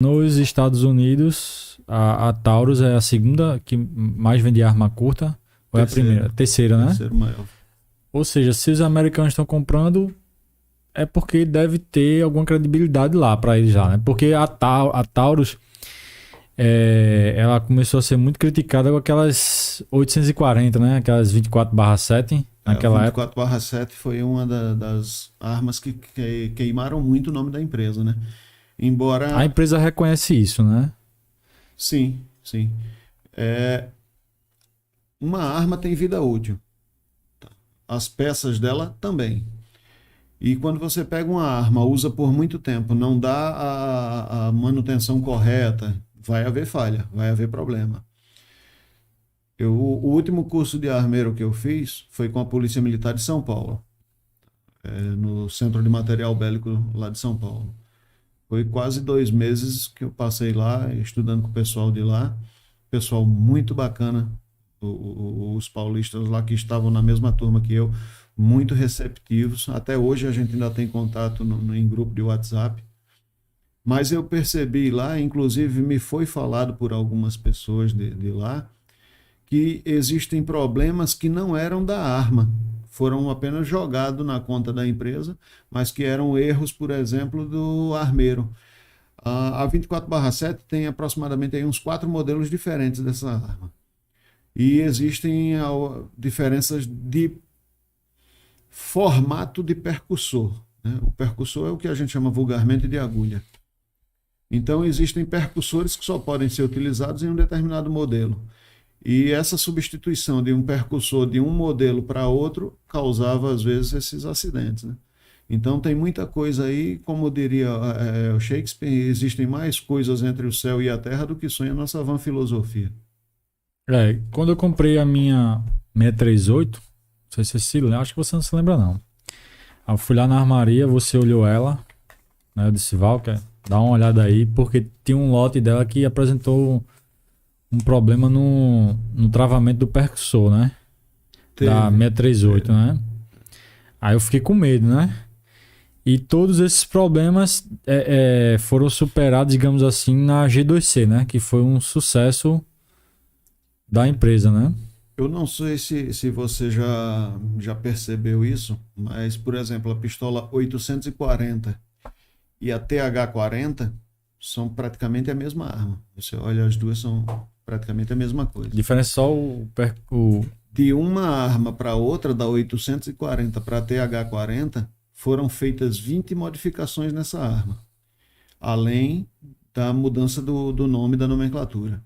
Nos Estados Unidos, a Taurus é a segunda que mais vende arma curta, ou é a primeira? Terceira, né? Terceiro maior. Ou seja, se os americanos estão comprando, é porque deve ter alguma credibilidade lá para eles já, né? Porque a Taurus, ela começou a ser muito criticada com aquelas 840, né? Aquelas 24/7 naquela época. 24/7 foi uma das armas que queimaram muito o nome da empresa, né? Embora... A empresa reconhece isso, né? Sim, sim. Uma arma tem vida útil. As peças dela também. E quando você pega uma arma, usa por muito tempo, não dá a manutenção correta, vai haver falha, vai haver problema. O último curso de armeiro que eu fiz foi com a Polícia Militar de São Paulo, no Centro de Material Bélico lá de São Paulo. Foi quase 2 meses que eu passei lá, estudando com o pessoal de lá. Pessoal muito bacana, os paulistas lá que estavam na mesma turma que eu, muito receptivos. Até hoje a gente ainda tem contato em grupo de WhatsApp. Mas eu percebi lá, inclusive me foi falado por algumas pessoas de lá, que existem problemas que não eram da arma, foram apenas jogados na conta da empresa, mas que eram erros, por exemplo, do armeiro. A 24/7 tem aproximadamente aí uns 4 modelos diferentes dessa arma. E existem diferenças de formato de percussor, né? O percussor é o que a gente chama vulgarmente de agulha. Então existem percussores que só podem ser utilizados em um determinado modelo. E essa substituição de um percussor de um modelo para outro causava, às vezes, esses acidentes, né? Então tem muita coisa aí, como diria o Shakespeare, existem mais coisas entre o céu e a terra do que sonha a nossa vã filosofia. Quando eu comprei a minha 638, não sei se você se lembra, acho que você não se lembra não. Eu fui lá na armaria, você olhou ela, né? Eu disse, Valker, dá uma olhada aí, porque tinha um lote dela que apresentou um problema no travamento do percussor, né? Da 638, né? Aí eu fiquei com medo, né? E todos esses problemas foram superados, digamos assim, na G2C, né? Que foi um sucesso da empresa, né? Eu não sei se você já percebeu isso, mas, por exemplo, a pistola 840 e a TH40 são praticamente a mesma arma. Você olha, as duas são praticamente a mesma coisa. A diferença é só De uma arma para outra, da 840 para a TH40, foram feitas 20 modificações nessa arma, além da mudança do nome da nomenclatura.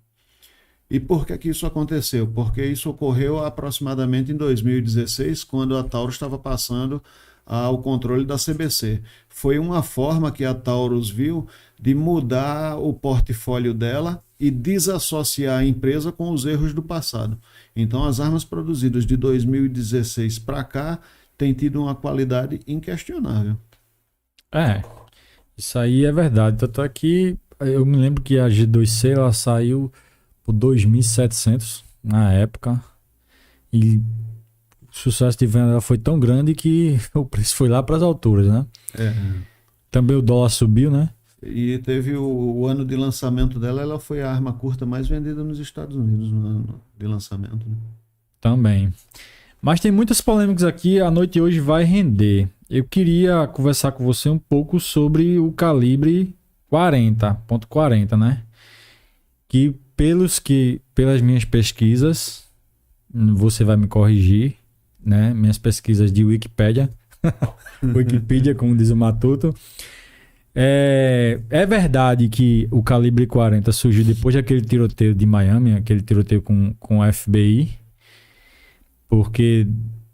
E por que isso aconteceu? Porque isso ocorreu aproximadamente em 2016, quando a Taurus estava passando ao controle da CBC. Foi uma forma que a Taurus viu de mudar o portfólio dela e desassociar a empresa com os erros do passado. Então, as armas produzidas de 2016 para cá têm tido uma qualidade inquestionável. Isso aí é verdade. Tanto é que eu me lembro que a G2C ela saiu por 2.700 na época. E o sucesso de venda dela foi tão grande que o preço foi lá para as alturas, né? Também o dólar subiu, né? E teve o ano de lançamento dela, ela foi a arma curta mais vendida nos Estados Unidos no ano de lançamento, né? Também. Mas tem muitas polêmicas aqui, a noite de hoje vai render. Eu queria conversar com você um pouco sobre o calibre 40.40, né? Que pelas minhas pesquisas, você vai me corrigir, né? Minhas pesquisas de Wikipédia, Wikipedia, como diz o Matuto. É verdade que o calibre 40 surgiu depois daquele tiroteio de Miami, aquele tiroteio com o FBI, porque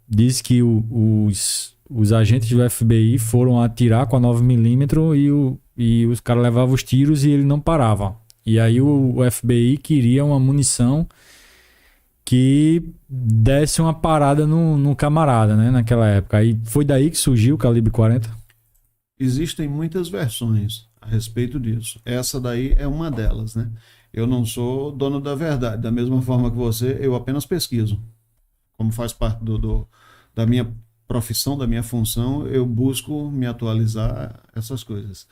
diz que os agentes do FBI foram atirar com a 9mm e os caras levavam os tiros e ele não parava. E aí o FBI queria uma munição que desse uma parada no camarada, né, naquela época. Aí foi daí que surgiu o calibre 40? Existem muitas versões a respeito disso. Essa daí é uma delas, né? Eu não sou dono da verdade. Da mesma forma que você, eu apenas pesquiso. Como faz parte da minha profissão, da minha função, eu busco me atualizar essas coisas.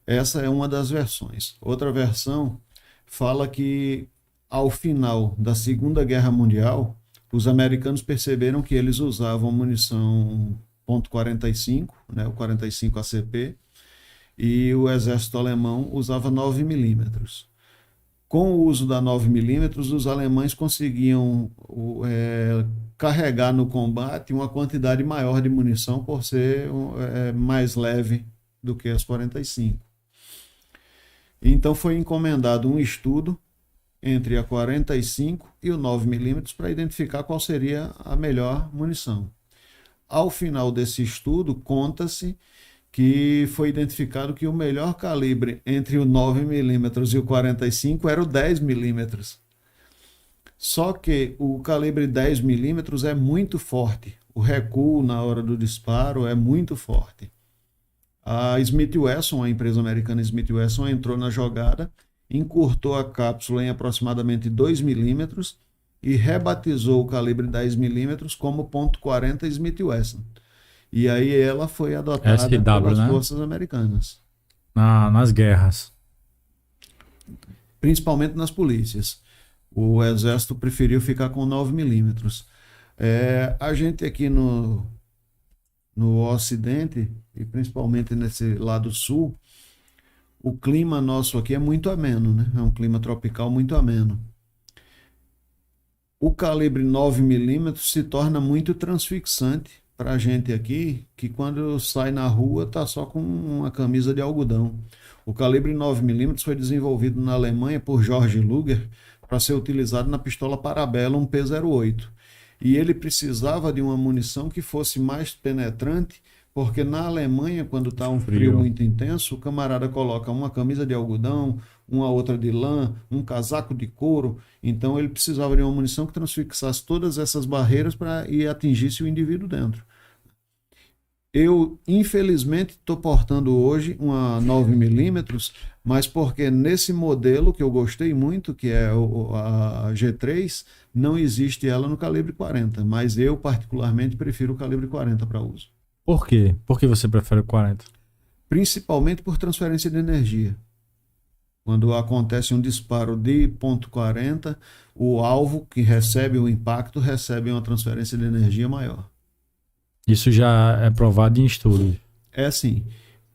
Essa é uma das versões. Outra versão fala que, ao final da Segunda Guerra Mundial, os americanos perceberam que eles usavam munição .45, né, o 45 ACP, e o exército alemão usava 9 milímetros. Com o uso da 9 milímetros, os alemães conseguiam carregar no combate uma quantidade maior de munição por ser mais leve do que as 45. Então foi encomendado um estudo entre a 45 e o 9 milímetros para identificar qual seria a melhor munição. Ao final desse estudo, conta-se que foi identificado que o melhor calibre entre o 9 milímetros e o 45 era o 10 milímetros. Só que o calibre 10 milímetros é muito forte. O recuo na hora do disparo é muito forte. A Smith Wesson, a empresa americana Smith Wesson, entrou na jogada, encurtou a cápsula em aproximadamente 2 milímetros e rebatizou o calibre 10 milímetros como .40 Smith Wesson. E aí ela foi adotada SW, pelas né? forças americanas. Nas guerras. Principalmente nas polícias. O exército preferiu ficar com 9 milímetros. A gente aqui no Ocidente, e principalmente nesse lado sul, o clima nosso aqui é muito ameno, né? É um clima tropical muito ameno. O calibre 9 milímetros se torna muito transfixante para a gente aqui, que quando sai na rua está só com uma camisa de algodão. O calibre 9 milímetros foi desenvolvido na Alemanha por George Luger para ser utilizado na pistola Parabellum P08. E ele precisava de uma munição que fosse mais penetrante, porque na Alemanha, quando está um frio muito intenso, o camarada coloca uma camisa de algodão, uma outra de lã, um casaco de couro. Então ele precisava de uma munição que transfixasse todas essas barreiras e atingisse o indivíduo dentro. Eu, infelizmente, estou portando hoje uma 9 milímetros, mas porque nesse modelo que eu gostei muito, que é a G3, não existe ela no calibre 40, mas eu particularmente prefiro o calibre 40 para uso. Por quê? Por que você prefere o 40? Principalmente por transferência de energia. Quando acontece um disparo de .40, o alvo que recebe o impacto recebe uma transferência de energia maior. Isso já é provado em estudos. É assim,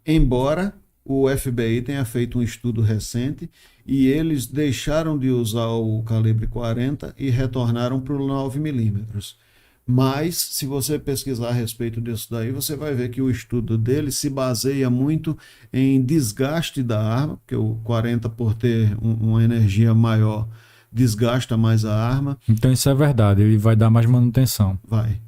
embora o FBI tenha feito um estudo recente e eles deixaram de usar o calibre 40 e retornaram para o 9 milímetros. Mas, se você pesquisar a respeito disso daí, você vai ver que o estudo dele se baseia muito em desgaste da arma, porque o 40, por ter uma energia maior, desgasta mais a arma. Então isso é verdade, ele vai dar mais manutenção. Vai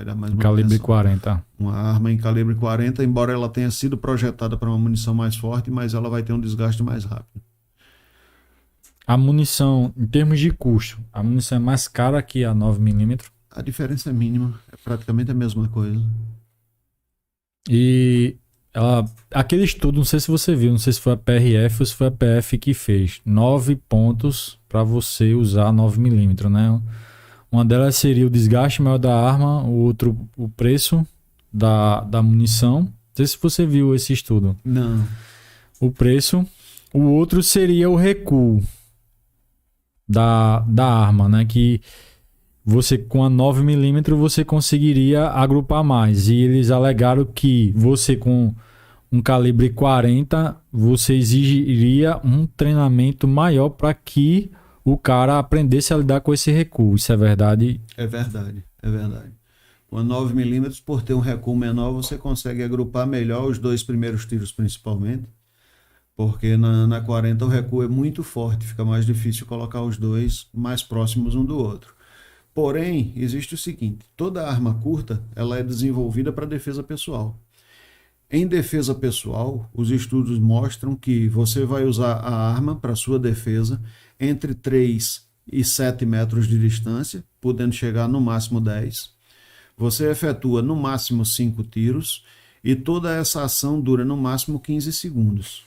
dar mais manutenção. Calibre 40. Uma arma em calibre 40, embora ela tenha sido projetada para uma munição mais forte, mas ela vai ter um desgaste mais rápido. A munição, em termos de custo, a munição é mais cara que a 9mm? A diferença é mínima, é praticamente a mesma coisa. E aquele estudo, não sei se você viu, não sei se foi a PRF ou se foi a PF que fez. 9 pontos para você usar 9mm, né? Uma delas seria o desgaste maior da arma, o outro, o preço da munição. Não sei se você viu esse estudo. Não. O preço. O outro seria o recuo da arma, né? Que você com a 9mm você conseguiria agrupar mais. E eles alegaram que você com um calibre 40, você exigiria um treinamento maior para que o cara aprendesse a lidar com esse recuo. Isso é verdade? É verdade. Com a 9mm, por ter um recuo menor, você consegue agrupar melhor os dois primeiros tiros principalmente. Porque na 40 o recuo é muito forte, fica mais difícil colocar os dois mais próximos um do outro. Porém, existe o seguinte, toda arma curta ela é desenvolvida para defesa pessoal. Em defesa pessoal, os estudos mostram que você vai usar a arma para sua defesa entre 3 e 7 metros de distância, podendo chegar no máximo 10. Você efetua no máximo 5 tiros e toda essa ação dura no máximo 15 segundos.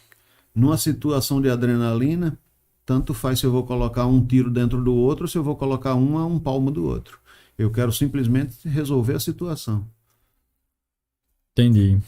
Numa situação de adrenalina, tanto faz se eu vou colocar um tiro dentro do outro ou se eu vou colocar um a um palmo do outro. Eu quero simplesmente resolver a situação. Entendi.